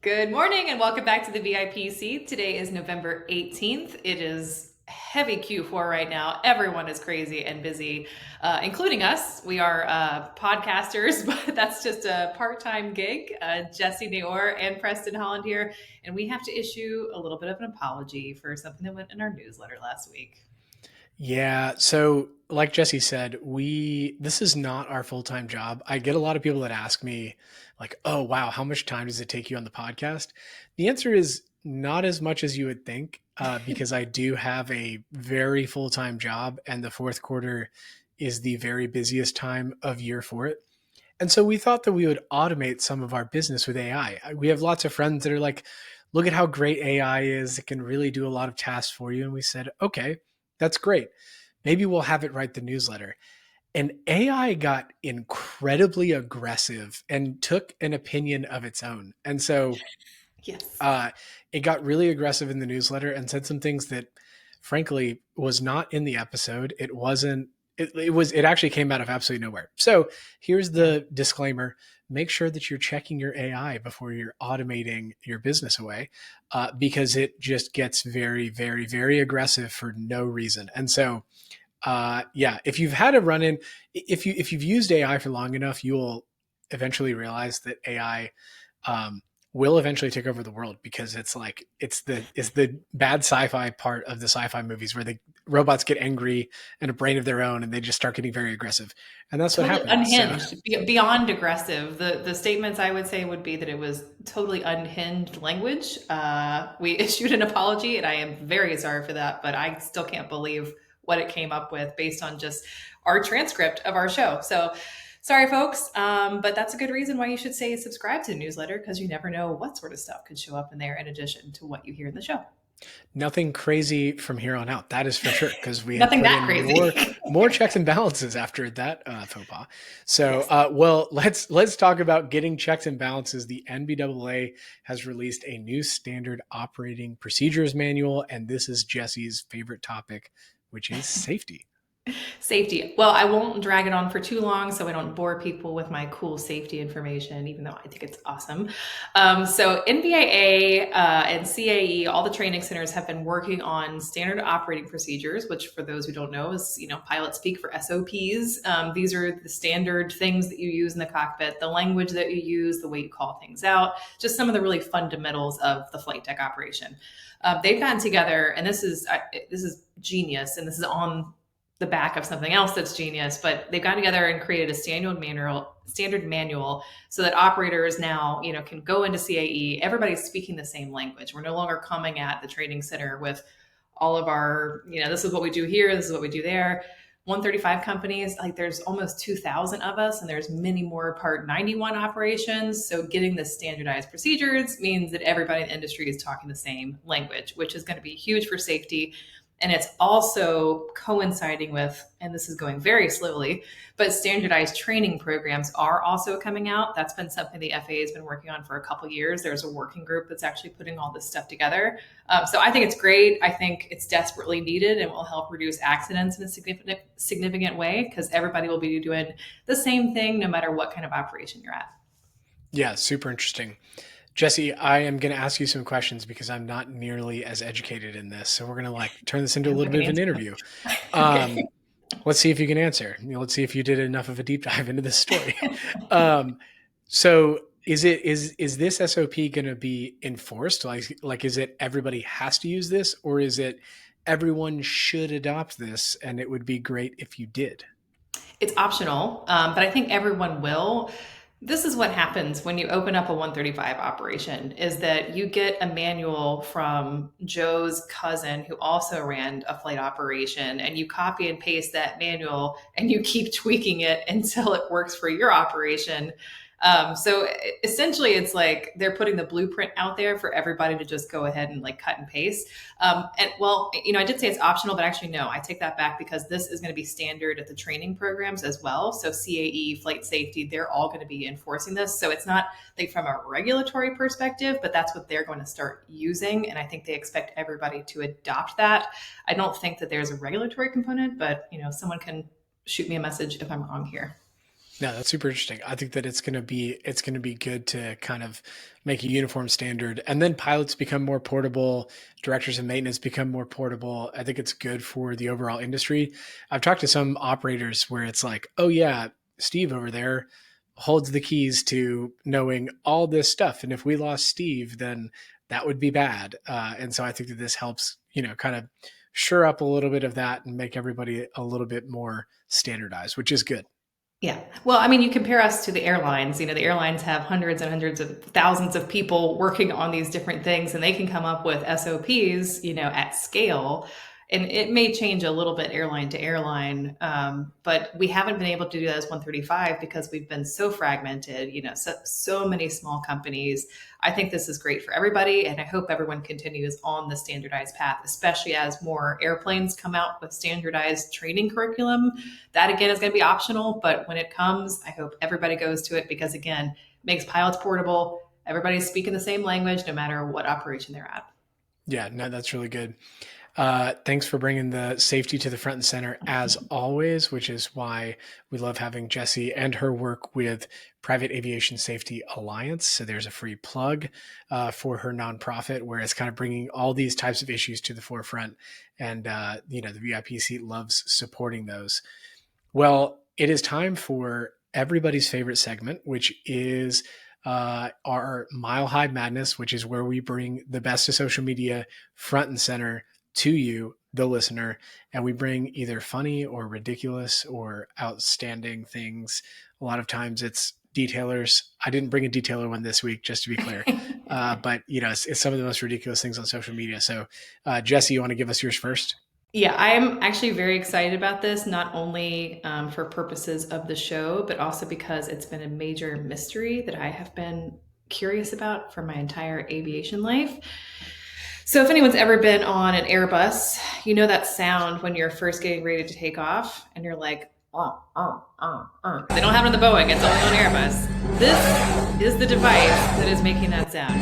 Good morning and welcome back to the VIP seat. Today is November 18th. It is heavy Q4 right now. Everyone is crazy and busy, including us. We are podcasters, but that's just a part-time gig. Jessie and Preston Holland here, and we have to issue a little bit of an apology for something that went in our newsletter last week. Yeah, so like Jesse said, this is not our full-time job. I get a lot of people that ask me like, "Oh, wow, how much time does it take you on the podcast?" The answer is not as much as you would think, because I do have a very full-time job, and the fourth quarter is the very busiest time of year for it. And so we thought that we would automate some of our business with AI. We have lots of friends that are like, "Look at how great AI is. It can really do a lot of tasks for you." And we said, "Okay, that's great. Maybe we'll have it write the newsletter." And AI got incredibly aggressive and took an opinion of its own. And so Yes. it got really aggressive in the newsletter and said some things that, frankly, was not in the episode. It wasn't. It actually came out of absolutely nowhere. So here's the disclaimer: make sure that you're checking your AI before you're automating your business away, because it just gets very, very, very aggressive for no reason. And so, yeah, if you've had a run in, if you've used AI for long enough, you will eventually realize that AI will eventually take over the world, because it's the bad sci-fi part of the sci-fi movies where the robots get angry and a brain of their own and they just start getting very aggressive, and that's what Totally happened. So unhinged, beyond aggressive. The statements I would say would be that it was totally unhinged language. We issued an apology, and I am very sorry for that, but I still can't believe what it came up with based on just our transcript of our show. So sorry, folks, but that's a good reason why you should say subscribe to the newsletter, because you never know what sort of stuff could show up in there in addition to what you hear in the show. nothing crazy from here on out, that is for sure, because we have Nothing put that in more crazy. more checks and balances after that faux pas. So Yes. well, let's talk about getting checks and balances. The NBAA has released a new standard operating procedures manual, and this is Jesse's favorite topic, which is safety. Safety. Well, I won't drag it on for too long so I don't bore people with my cool safety information, even though I think it's awesome. So NBAA and CAE, all the training centers have been working on standard operating procedures, which for those who don't know is, pilot speak for SOPs. These are the standard things that you use in the cockpit, the language that you use, the way you call things out, just some of the really fundamentals of the flight deck operation. They've gotten together, and this is genius, and this is on the back of something else that's genius, but they've gotten together and created a standard manual so that operators now, can go into CAE. Everybody's speaking the same language. We're no longer coming at the training center with all of our, this is what we do here, this is what we do there. 135 companies, like there's almost 2,000 of us, and there's many more Part 91 operations. So getting the standardized procedures means that everybody in the industry is talking the same language, which is going to be huge for safety. And it's also coinciding with, and this is going very slowly, but standardized training programs are also coming out. That's been something the FAA has been working on for a couple of years. There's a working group that's actually putting all this stuff together. So I think it's great. I think it's desperately needed and will help reduce accidents in a significant way, because everybody will be doing the same thing no matter what kind of operation you're at. Yeah, super interesting. Jesse, I am going to ask you some questions because I'm not nearly as educated in this. So we're going to turn this into a I hope I little can bit of an answer interview. them. Okay. Let's see if you can answer. Let's see if you did enough of a deep dive into this story. Um, so is this SOP going to be enforced? Like, is it everybody has to use this, or is it everyone should adopt this and it would be great if you did? It's optional, but I think everyone will. This is what happens when you open up a 135 operation, is that you get a manual from Joe's cousin who also ran a flight operation, and you copy and paste that manual and you keep tweaking it until it works for your operation. So essentially it's like they're putting the blueprint out there for everybody to just go ahead and cut and paste. And well, I did say it's optional, but actually no, I take that back, because this is going to be standard at the training programs as well. So CAE, flight safety, they're all going to be enforcing this. So it's not like from a regulatory perspective, but that's what they're going to start using. And I think they expect everybody to adopt that. I don't think that there's a regulatory component, but someone can shoot me a message if I'm wrong here. No, that's super interesting. I think that it's going to be good to kind of make a uniform standard, and then pilots become more portable, directors of maintenance become more portable. I think it's good for the overall industry. I've talked to some operators where it's like, oh yeah, Steve over there holds the keys to knowing all this stuff, and if we lost Steve, then that would be bad. And so I think that this helps, kind of shore up a little bit of that and make everybody a little bit more standardized, which is good. Yeah. Well, I mean, you compare us to the airlines. The airlines have hundreds and hundreds of thousands of people working on these different things, and they can come up with SOPs, at scale. And it may change a little bit airline to airline, but we haven't been able to do that as 135 because we've been so fragmented, so many small companies. I think this is great for everybody, and I hope everyone continues on the standardized path, especially as more airplanes come out with standardized training curriculum. That again is going to be optional, but when it comes, I hope everybody goes to it because again, it makes pilots portable. Everybody's speaking the same language no matter what operation they're at. Yeah, no, that's really good. Thanks for bringing the safety to the front and center as always, which is why we love having Jessie and her work with Private Aviation Safety Alliance. So there's a free plug for her nonprofit where it's kind of bringing all these types of issues to the forefront. And, the VIP seat loves supporting those. Well, it is time for everybody's favorite segment, which is our Mile High Madness, which is where we bring the best of social media front and center to you, the listener, and we bring either funny or ridiculous or outstanding things. A lot of times it's detailers. I didn't bring a detailer one this week, just to be clear. But it's some of the most ridiculous things on social media. So Jessie, you want to give us yours first? Yeah, I'm actually very excited about this, not only for purposes of the show, but also because it's been a major mystery that I have been curious about for my entire aviation life. So if anyone's ever been on an Airbus, you know that sound when you're first getting ready to take off and you're like, oh, oh, oh, oh. They don't have it on the Boeing, it's only on Airbus. This is the device that is making that sound.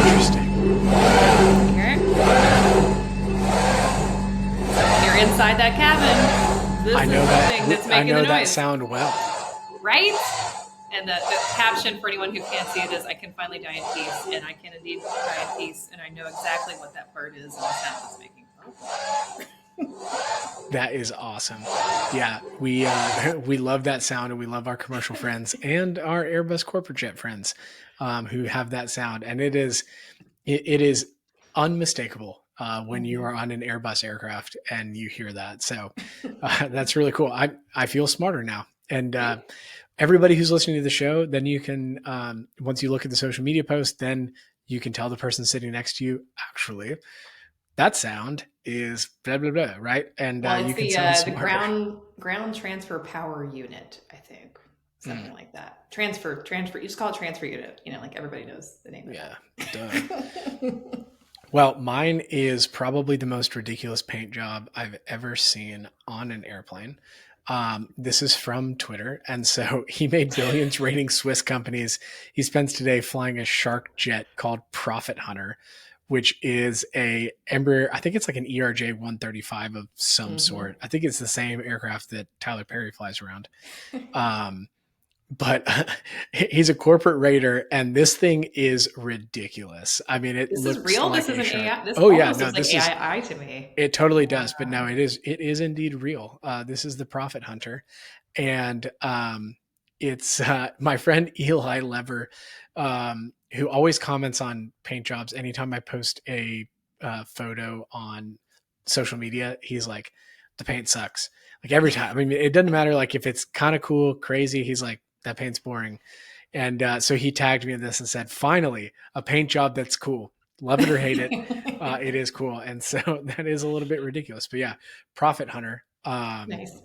Interesting. You hear it? So when you're inside that cabin, this is the thing that's making the noise. That sound well. Right? And the caption for anyone who can't see it is, I can finally die in peace, and I can indeed die in peace, and I know exactly what that part is and the sound it's making. That is awesome. Yeah, we love that sound, and we love our commercial friends and our Airbus corporate jet friends who have that sound, and it is unmistakable when you are on an Airbus aircraft and you hear that. So that's really cool. I feel smarter now, and everybody who's listening to the show, then you can, once you look at the social media post, then you can tell the person sitting next to you, actually, that sound is blah, blah, blah, right? And you can sound smarter. The ground transfer power unit, I think. Something like that. Transfer, you just call it transfer unit, like everybody knows the name. Yeah, duh. Well, mine is probably the most ridiculous paint job I've ever seen on an airplane. This is from Twitter. And so he made billions rating Swiss companies. He spends today flying a shark jet called Profit Hunter, which is a Embraer. I think it's like an ERJ 135 of some sort. I think it's the same aircraft that Tyler Perry flies around. But he's a corporate raider, and this thing is ridiculous. I mean, this looks is real. Like this isn't AI. This looks like AI to me. It totally does, but no, it is indeed real. This is the Profit Hunter, and it's my friend Eli Lever, who always comments on paint jobs. Anytime I post a photo on social media, he's like, "The paint sucks." Like every time. I mean, it doesn't matter. Like if it's kind of cool, crazy, he's like, that paint's boring. And so he tagged me in this and said, finally, a paint job that's cool. Love it or hate it. It is cool. And so that is a little bit ridiculous. But yeah, Profit Hunter. Nice.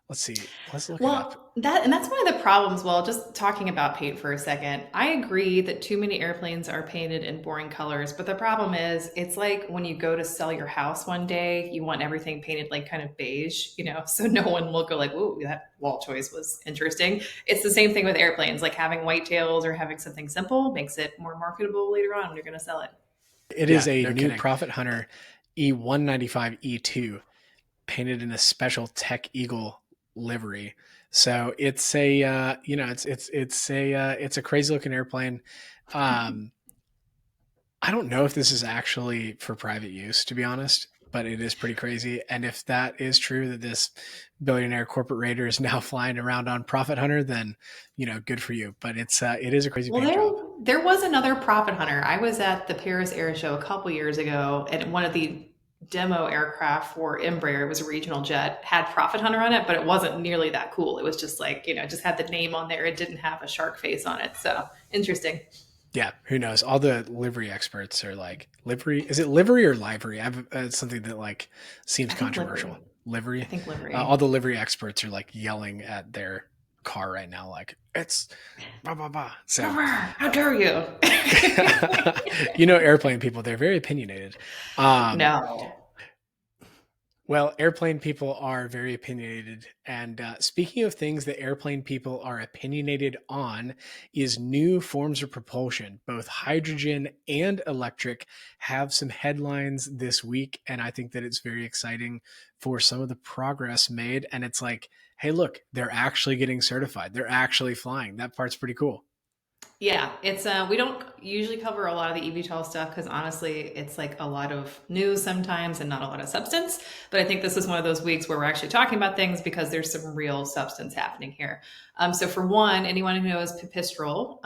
Let's see. Let's look it up. That's one of the problems. Well, just talking about paint for a second, I agree that too many airplanes are painted in boring colors. But the problem is, it's like when you go to sell your house one day, you want everything painted like kind of beige, so no one will go like, "Ooh, that wall choice was interesting." It's the same thing with airplanes. Like having white tails or having something simple makes it more marketable later on when you're going to sell it. It is a new Profit Hunter E195 E2. painted in a special Tech Eagle livery. So it's a it's a crazy looking airplane. Um, I don't know if this is actually for private use, to be honest, but it is pretty crazy. And if that is true, that this billionaire corporate raider is now flying around on Profit Hunter, then good for you. But it is a crazy Well, paint job. there was another profit hunter. I was at the Paris Air Show a couple years ago, and one of the demo aircraft for Embraer, it was a regional jet, had profit hunter on it, but it wasn't nearly that cool. It was just like, just had the name on there. It didn't have a shark face on it. So interesting. Yeah, who knows? All the livery experts are like, livery. Is it livery or livery? It's something that like seems I think livery. controversial. Livery. I think livery. All the livery experts are like yelling at their car right now, like it's blah blah blah. So, how dare you? Airplane people, they're very opinionated. No. Well, airplane people are very opinionated. And speaking of things that airplane people are opinionated on, is new forms of propulsion. Both hydrogen and electric have some headlines this week. And I think that it's very exciting for some of the progress made. And it's like, hey, look, they're actually getting certified. They're actually flying. That part's pretty cool. Yeah, it's we don't usually cover a lot of the eVTOL stuff because honestly, it's like a lot of news sometimes and not a lot of substance. But I think this is one of those weeks where we're actually talking about things because there's some real substance happening here. So for one, anyone who knows Pipistrel,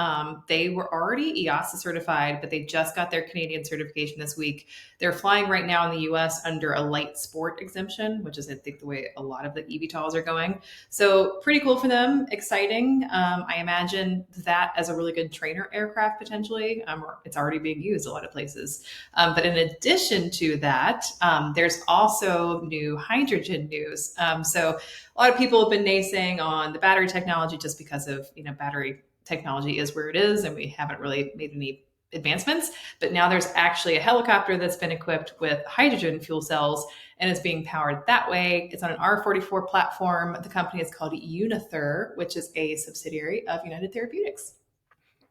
they were already EASA certified, but they just got their Canadian certification this week. They're flying right now in the US under a light sport exemption, which is I think the way a lot of the eVTOLs are going. So pretty cool for them, exciting. I imagine that as a really good trainer aircraft potentially. It's already being used a lot of places. But in addition to that, there's also new hydrogen news. So a lot of people have been naysaying on the battery technology just because of, battery technology is where it is and we haven't really made any advancements. But now there's actually a helicopter that's been equipped with hydrogen fuel cells and is being powered that way. It's on an R44 platform. The company is called Unither, which is a subsidiary of United Therapeutics.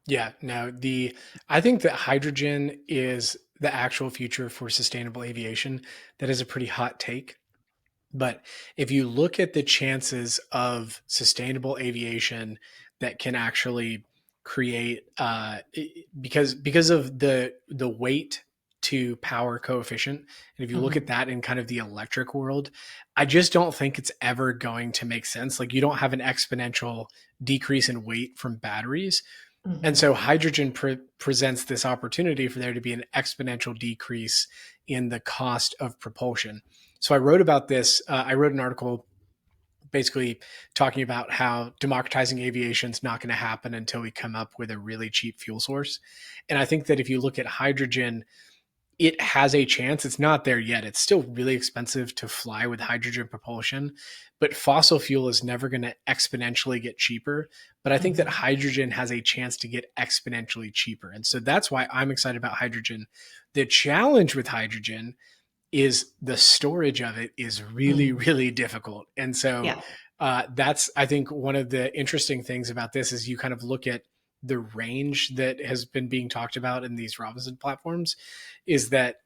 Yeah, no, I think that hydrogen is the actual future for sustainable aviation. That is a pretty hot take. But if you look at the chances of sustainable aviation that can actually create, because of the weight to power coefficient, and if you look at that in kind of the electric world, I just don't think it's ever going to make sense. Like you don't have an exponential decrease in weight from batteries. And so hydrogen presents this opportunity for there to be an exponential decrease in the cost of propulsion. So I wrote about this. I wrote an article basically talking about how democratizing aviation is not going to happen until we come up with a really cheap fuel source. And I think that if you look at hydrogen, it has a chance. It's not there yet. It's still really expensive to fly with hydrogen propulsion, but fossil fuel is never going to exponentially get cheaper. But I think that hydrogen has a chance to get exponentially cheaper. And so that's why I'm excited about hydrogen. The challenge with hydrogen is the storage of it is really, really difficult. And so that's, I think, one of the interesting things about this is you kind of look at the range that has been being talked about in these Robinson platforms is that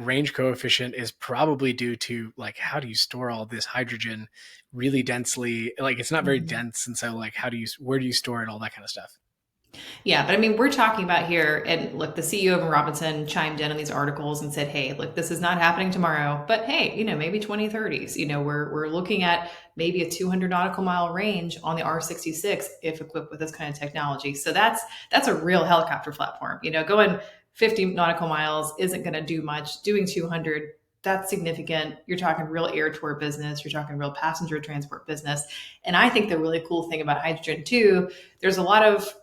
range coefficient is probably due to like, how do you store all this hydrogen really densely? Like it's not very dense. And so like, where do you store it? All that kind of stuff. Yeah, but I mean, we're talking about here, and look, the CEO of Robinson chimed in on these articles and said, hey, look, this is not happening tomorrow, but hey, maybe 2030s, we're looking at maybe a 200 nautical mile range on the R66 if equipped with this kind of technology. So that's a real helicopter platform. Going 50 nautical miles isn't going to do much. Doing 200, that's significant. You're talking real air tour business. You're talking real passenger transport business. And I think the really cool thing about hydrogen too, there's a lot of,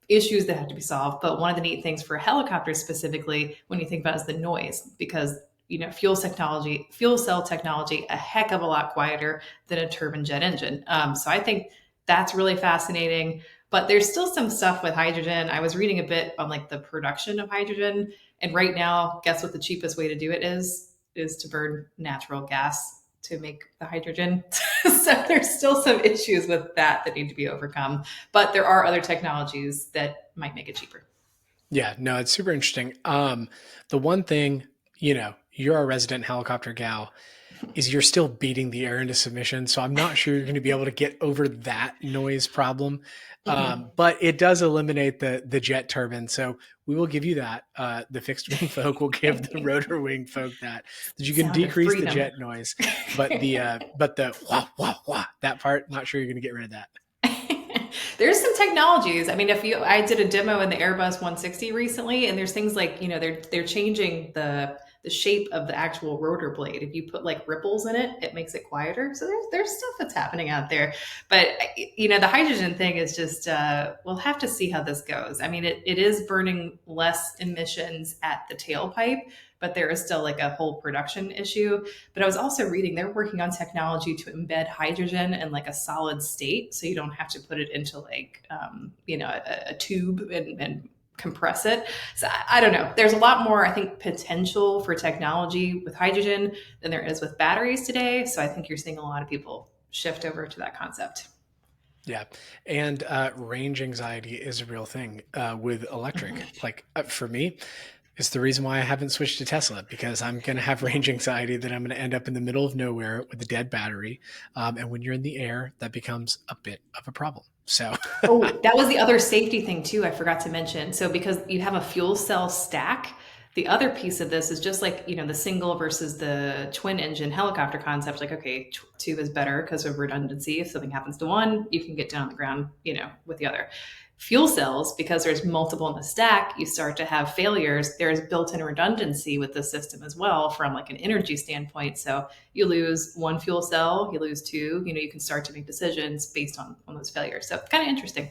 issues that have to be solved. But one of the neat things for helicopters specifically, when you think about it, is the noise, because fuel cell technology, a heck of a lot quieter than a turbine jet engine. So I think that's really fascinating. But there's still some stuff with hydrogen. I was reading a bit on like the production of hydrogen. And right now, guess what the cheapest way to do it is to burn natural gas to make the hydrogen. So there's still some issues with that need to be overcome. But there are other technologies that might make it cheaper. Yeah, no, it's super interesting. The one thing, you're a resident helicopter gal. is you're still beating the air into submission. So I'm not sure you're going to be able to get over that noise problem. Mhm. But it does eliminate the jet turbine. So we will give you that. The fixed wing folk will give the rotor wing folk that you can Sound of decrease the freedom. jet noise, but the wah wah wah, that part, not sure you're going to get rid of that. There's some technologies. I mean, I did a demo in the Airbus 160 recently, and there's things like, they're changing the shape of the actual rotor blade. If you put like ripples in it, it makes it quieter. So there's stuff that's happening out there. But the hydrogen thing is just we'll have to see how this goes. I mean, it is burning less emissions at the tailpipe, but there is still like a whole production issue. But I was also reading they're working on technology to embed hydrogen in like a solid state, so you don't have to put it into like a tube and compress it. So I don't know. There's a lot more, I think, potential for technology with hydrogen than there is with batteries today. So I think you're seeing a lot of people shift over to that concept. Yeah. And range anxiety is a real thing with electric. Mhm. Like for me, it's the reason why I haven't switched to Tesla, because I'm going to have range anxiety that I'm going to end up in the middle of nowhere with a dead battery. And when you're in the air, that becomes a bit of a problem. So, Oh, that was the other safety thing too, I forgot to mention. So because you have a fuel cell stack, the other piece of this is just like, the single versus the twin engine helicopter concept. Like, okay, two is better because of redundancy. If something happens to one, you can get down on the ground, with the other. Fuel cells, because there's multiple in the stack, you start to have failures. There's built-in redundancy with the system as well from like an energy standpoint. So you lose one fuel cell, you lose two, you can start to make decisions based on those failures. So kind of interesting.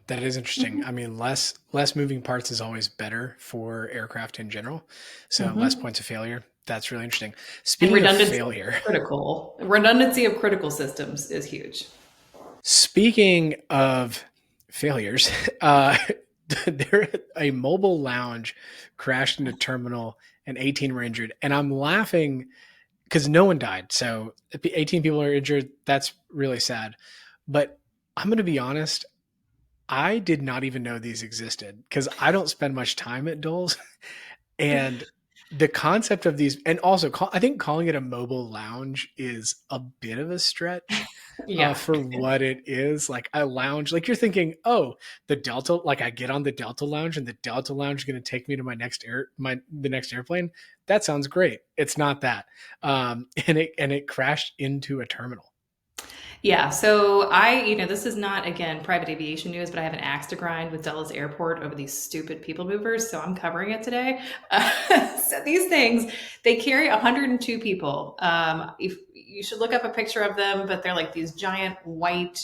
that is interesting. I mean, less moving parts is always better for aircraft in general. So less Mm-hmm. points of failure. That's really interesting. And Speaking of failure, redundancy of critical systems is huge. speaking of failures, there a mobile lounge crashed into terminal and 18 were injured, and I'm laughing because no one died. So if 18 people are injured, that's really sad. But I'm going to be honest, I did not even know these existed because I don't spend much time at Dole's. And the concept of these, and also I think calling it a mobile lounge is a bit of a stretch Yeah. for what it is. Like a lounge, like you're thinking, oh, the Delta, like I get on the Delta lounge and the Delta lounge is going to take me to the next airplane. That sounds great. It's not that. And it crashed into a terminal. Yeah, so this is not, again, private aviation news, but I have an axe to grind with Dulles Airport over these stupid people movers, so I'm covering it today. So these things, they carry 102 people. If you should look up a picture of them, but they're like these giant white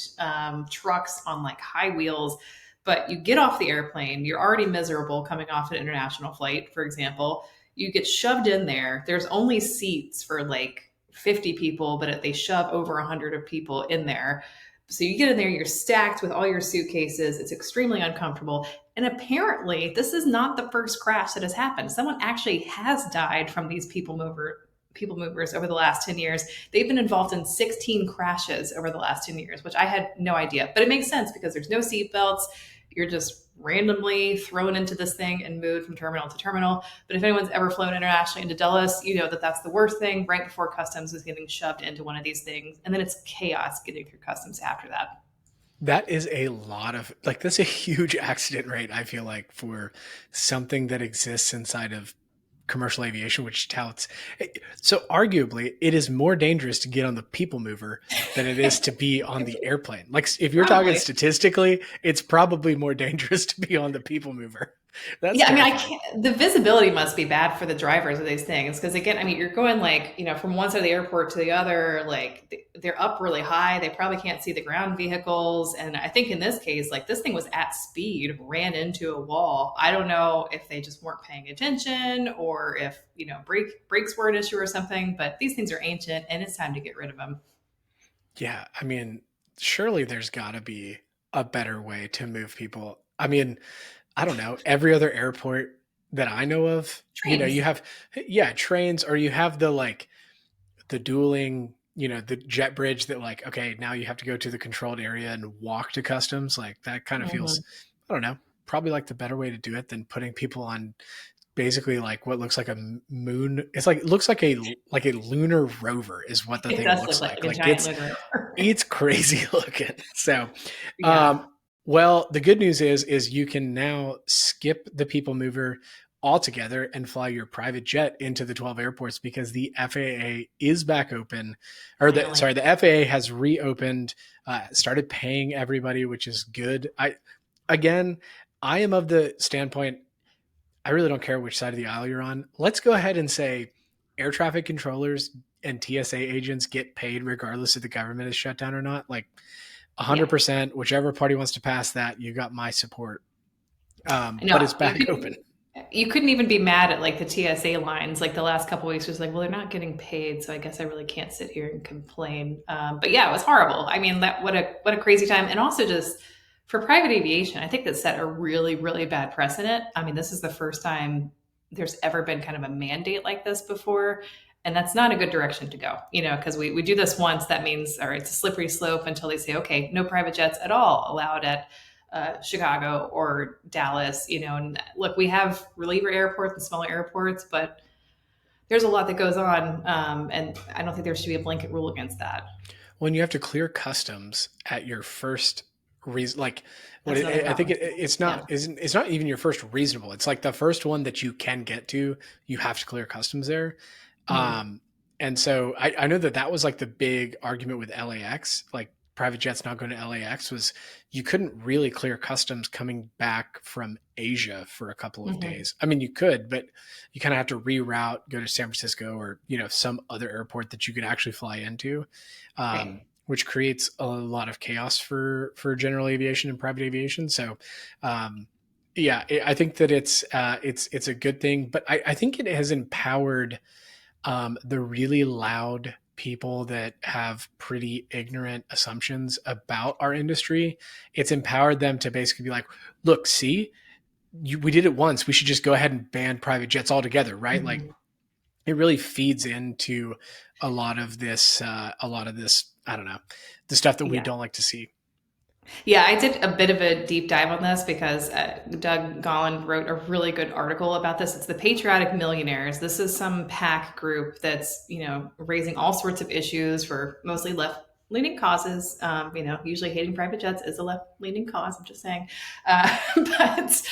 trucks on like high wheels. But you get off the airplane, you're already miserable coming off an international flight, for example. You get shoved in there. There's only seats for like 50 people, but they shove over 100 of people in there. So you get in there, you're stacked with all your suitcases. It's extremely uncomfortable. And apparently, this is not the first crash that has happened. Someone actually has died from these people movers over the last 10 years. They've been involved in 16 crashes over the last 10 years, which I had no idea. But it makes sense because there's no seat belts. You're just randomly thrown into this thing and moved from terminal to terminal. But if anyone's ever flown internationally into Dulles, you know that that's the worst thing. Right before customs is getting shoved into one of these things. And then it's chaos getting through customs after that. That is a lot of, like, that's a huge accident rate, I feel like, for something that exists inside of commercial aviation, which touts. So arguably, it is more dangerous to get on the people mover than it is to be on the airplane. Like, if you're talking Probably. statistically, it's probably more dangerous to be on the people mover. That's Yeah, I mean, I terrifying. can't. The visibility must be bad for the drivers of these things because, again, I mean, you're going like from one side of the airport to the other. Like they're up really high. They probably can't see the ground vehicles. And I think in this case, like this thing was at speed, ran into a wall. I don't know if they just weren't paying attention or if brakes were an issue or something. But these things are ancient, and it's time to get rid of them. Yeah, I mean, surely there's got to be a better way to move people. I mean, I don't know. Every other airport that I know of, you Trains. have, yeah, trains, or you have the dueling, the jet bridge that, like, okay, now you have to go to the controlled area and walk to customs. Like that kind of feels, Mhm. I don't know, probably like the better way to do it than putting people on basically like what looks like a moon. It's like, it looks like a lunar rover is what the It thing does looks look like like. a Like giant lunar rover. it's crazy looking. So, Yeah. um, well, the good news is you can now skip the people mover altogether and fly your private jet into the 12 airports because the FAA is back open, or Finally. the FAA has reopened, started paying everybody, which is good. Again, I am of the standpoint, I really don't care which side of the aisle you're on. Let's go ahead and say air traffic controllers and TSA agents get paid regardless if the government is shut down or not. Like Yeah. 100%, whichever party wants to pass that, you got my support. But No, it's back open. you couldn't even be mad at like the TSA lines. Like the last couple weeks was like, well, they're not getting paid, so I guess I really can't sit here and complain. But yeah, it was horrible. I mean, that what a crazy time, and also just for private aviation, I think that set a really really bad precedent. I mean, this is the first time there's ever been kind of a mandate like this before. And that's not a good direction to go, because we do this once. That means, all right, it's a slippery slope until they say, okay, no private jets at all allowed at Chicago or Dallas, and look, we have reliever airports and smaller airports, but there's a lot that goes on. And I don't think there should be a blanket rule against that. When you have to clear customs at your first reason, like That's another I think problem. Yeah. it's not even your first reasonable. It's like the first one that you can get to, you have to clear customs there. Mhm. And so I know that was like the big argument with LAX, like private jets not going to LAX, was you couldn't really clear customs coming back from Asia for a couple of Mhm. days. I mean, you could, but you kind of have to reroute, go to San Francisco or, some other airport that you could actually fly into, Right. which creates a lot of chaos for general aviation and private aviation. So, yeah, I think that it's a good thing, but I think it has empowered the really loud people that have pretty ignorant assumptions about our industry. It's empowered them to basically be like, look, see, we did it once. We should just go ahead and ban private jets altogether, right? Like Mhm. it really feeds into a lot of this, I don't know, the stuff that we Yeah. don't like to see. Yeah, I did a bit of a deep dive on this because Doug Gollin wrote a really good article about this. It's the Patriotic Millionaires. This is some PAC group that's, raising all sorts of issues for mostly left leaning causes. Usually hating private jets is a left leaning cause. I'm just saying. But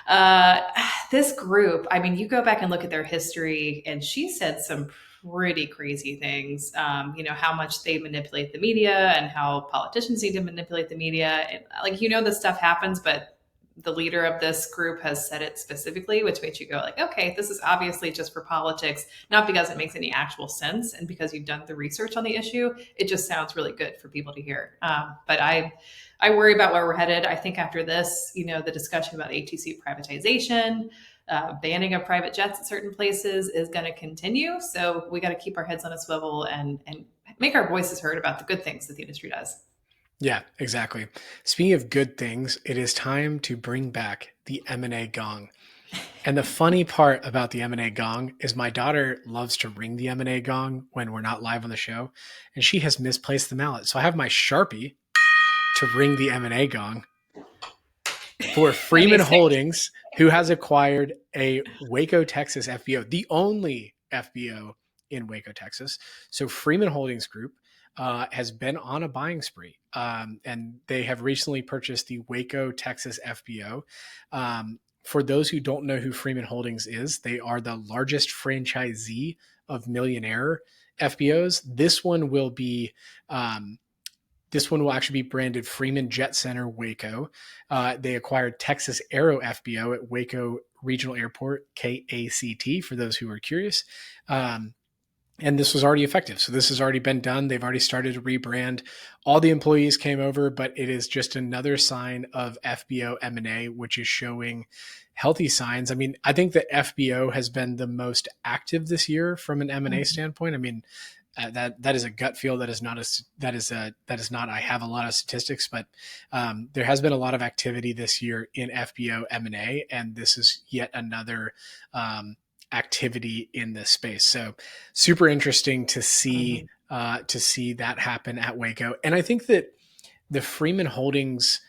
uh, this group, I mean, you go back and look at their history, and she said some pretty crazy things. How much they manipulate the media and how politicians need to manipulate the media. And, like, this stuff happens, but the leader of this group has said it specifically, which makes you go like, okay, this is obviously just for politics, not because it makes any actual sense. And because you've done the research on the issue, it just sounds really good for people to hear. But I worry about where we're headed. I think after this, the discussion about ATC privatization, banning of private jets at certain places is going to continue. So we got to keep our heads on a swivel and make our voices heard about the good things that the industry does. Yeah, exactly. Speaking of good things, it is time to bring back the M&A gong. And the funny part about the M&A gong is my daughter loves to ring the M&A gong when we're not live on the show, and she has misplaced the mallet. So I have my Sharpie to ring the M&A gong for Freeman Amazing. Holdings, who has acquired a Waco, Texas FBO, the only FBO in Waco, Texas. So Freeman Holdings Group has been on a buying spree, and they have recently purchased the Waco, Texas FBO. For those who don't know who Freeman Holdings is, they are the largest franchisee of millionaire FBOs. This one will actually be branded Freeman Jet Center Waco. They acquired Texas Aero FBO at Waco Regional Airport, KACT, for those who are curious. And this was already effective. So this has already been done. They've already started to rebrand. All the employees came over, but it is just another sign of FBO M&A, which is showing healthy signs. I mean, I think that FBO has been the most active this year from an M&A standpoint. I mean, that is a gut feel. That is not. I have a lot of statistics, but there has been a lot of activity this year in FBO M&A, and this is yet another activity in this space. So super interesting to see that happen at Waco. And I think that the Freeman Holdings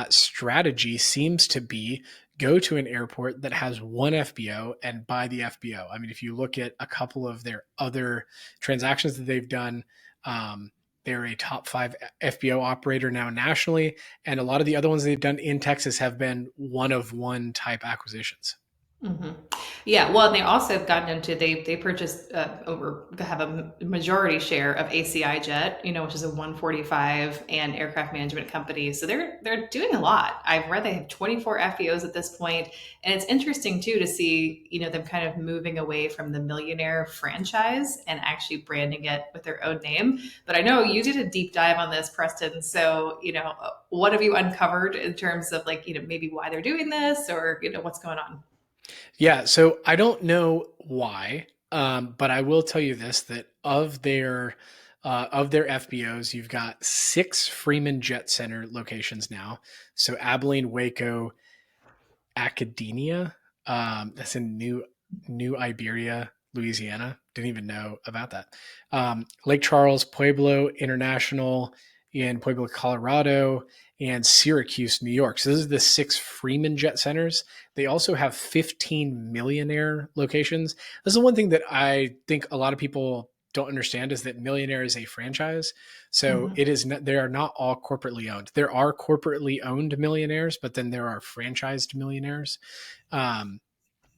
strategy seems to be go to an airport that has one FBO and buy the FBO. I mean, if you look at a couple of their other transactions that they've done, they're a top 5 FBO operator now nationally. And a lot of the other ones they've done in Texas have been one of one type acquisitions. Mm-hmm. Yeah, well, and they also have gotten into they purchased over have a majority share of ACI Jet, which is a 145 and aircraft management company. So they're doing a lot. I've read they have 24 FBOs at this point, and it's interesting too to see them kind of moving away from the millionaire franchise and actually branding it with their own name. But I know you did a deep dive on this, Preston. So what have you uncovered in terms of maybe why they're doing this or what's going on? Yeah, so I don't know why, but I will tell you this: that of their FBOs, you've got 6 Freeman Jet Center locations now. So Abilene, Waco, Academia, that's in New Iberia, Louisiana. Didn't even know about that. Lake Charles, Pueblo International in Pueblo, Colorado, and Syracuse, New York. So those are the 6 Freeman Jet Centers. They also have 15 Millionaire locations. This is one thing that I think a lot of people don't understand, is that Millionaire is a franchise. So it is not, they are not all corporately owned. There are corporately owned Millionaires, but then there are franchised Millionaires. And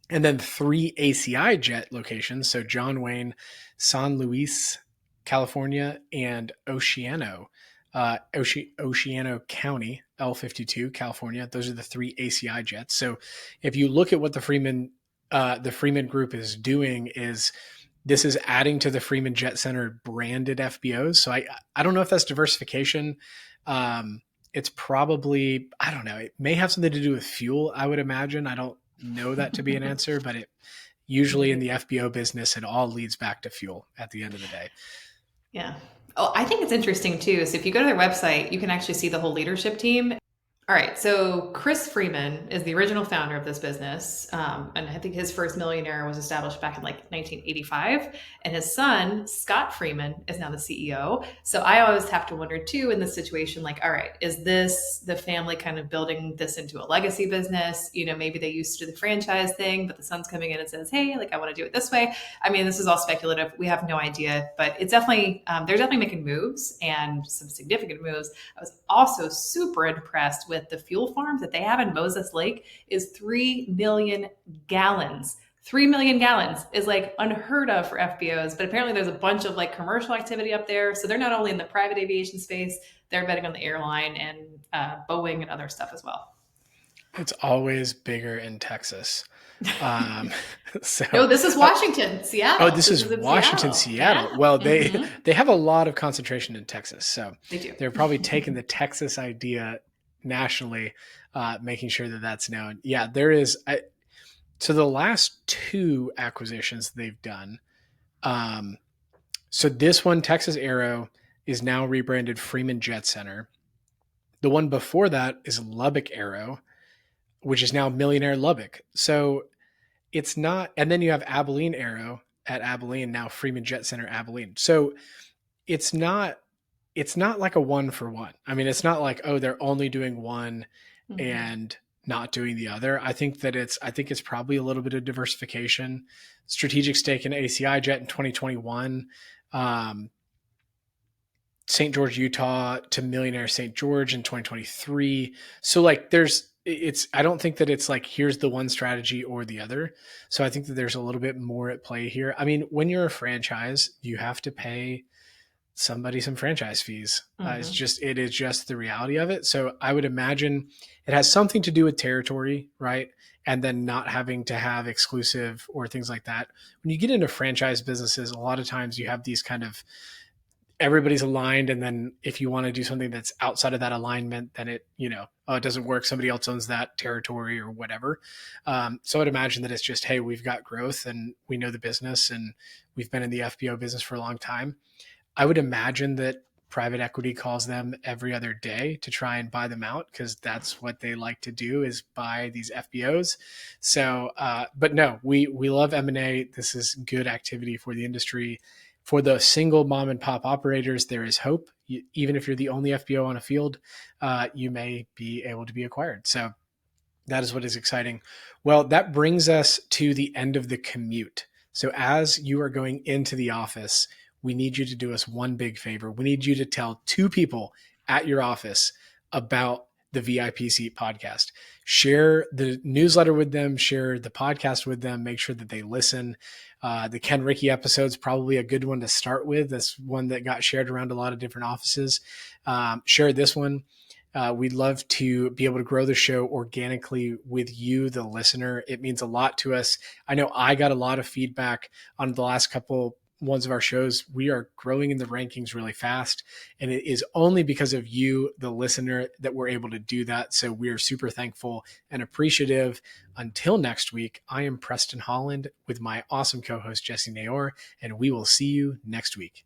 then 3 ACI Jet locations. So John Wayne, San Luis, California, and Oceano County, L52, California. Those are the 3 ACI Jets. So if you look at what the Freeman Group is doing, this is adding to the Freeman Jet Center branded FBOs. So I don't know if that's diversification. It's probably, I don't know, it may have something to do with fuel, I would imagine. I don't know that to be an answer, but it usually in the FBO business, it all leads back to fuel at the end of the day. Yeah. Oh, I think it's interesting too. So if you go to their website, you can actually see the whole leadership team. All right. So Chris Freeman is the original founder of this business. And I think his first Millionaire was established back in 1985. And his son, Scott Freeman, is now the CEO. So I always have to wonder too, in this situation, all right, is this the family kind of building this into a legacy business? Maybe they used to do the franchise thing, but the son's coming in and says, hey, I want to do it this way. I mean, this is all speculative. We have no idea, but it's definitely, they're definitely making moves and some significant moves. I was also super impressed with the fuel farm that they have in Moses Lake is 3 million gallons. 3 million gallons is unheard of for FBOs, but apparently there's a bunch of commercial activity up there. So they're not only in the private aviation space, they're betting on the airline and Boeing and other stuff as well. It's always bigger in Texas. No, this is Washington, Seattle. Oh, this is Washington, Seattle. Yeah. Well, they have a lot of concentration in Texas. So they do. They're probably taking the Texas idea nationally, making sure that that's known. Yeah, there is. So the last 2 acquisitions they've done. So this one, Texas Aero, is now rebranded Freeman Jet Center. The one before that is Lubbock Aero, which is now Millionaire Lubbock. So it's not, and then you have Abilene Aero at Abilene, now Freeman Jet Center Abilene. So it's not like a 1-for-1. I mean, it's not like, oh, they're only doing one and not doing the other. I think it's probably a little bit of diversification. Strategic stake in ACI Jet in 2021, St. George, Utah to Millionaire St. George in 2023. So I don't think that it's here's the one strategy or the other. So I think that there's a little bit more at play here. I mean, when you're a franchise, you have to pay somebody some franchise fees. It is just the reality of it. So I would imagine it has something to do with territory, right? And then not having to have exclusive or things like that. When you get into franchise businesses, a lot of times you have these kind of, everybody's aligned. And then if you want to do something that's outside of that alignment, then it doesn't work. Somebody else owns that territory or whatever. So I'd imagine that it's just, hey, we've got growth and we know the business and we've been in the FBO business for a long time. I would imagine that private equity calls them every other day to try and buy them out, because that's what they like to do, is buy these FBOs. So, but no, we love M&A. This is good activity for the industry. For the single mom and pop operators, there is hope. Even if you're the only FBO on a field, you may be able to be acquired. So That is what is exciting. Well, that brings us to the end of the commute. So as you are going into the office, we need you to do us one big favor. We need you to tell 2 people at your office about the VIP Seat podcast. Share the newsletter with them, share the podcast with them, make sure that they listen. The Ken Rickey episode is probably a good one to start with. That's one that got shared around a lot of different offices. Share this one. We'd love to be able to grow the show organically with you, the listener. It means a lot to us. I know I got a lot of feedback on the last couple ones of our shows. We are growing in the rankings really fast, and it is only because of you, the listener, that we're able to do that. So we are super thankful and appreciative. Until next week, I am Preston Holland with my awesome co-host, Jessie Nayor, and we will see you next week.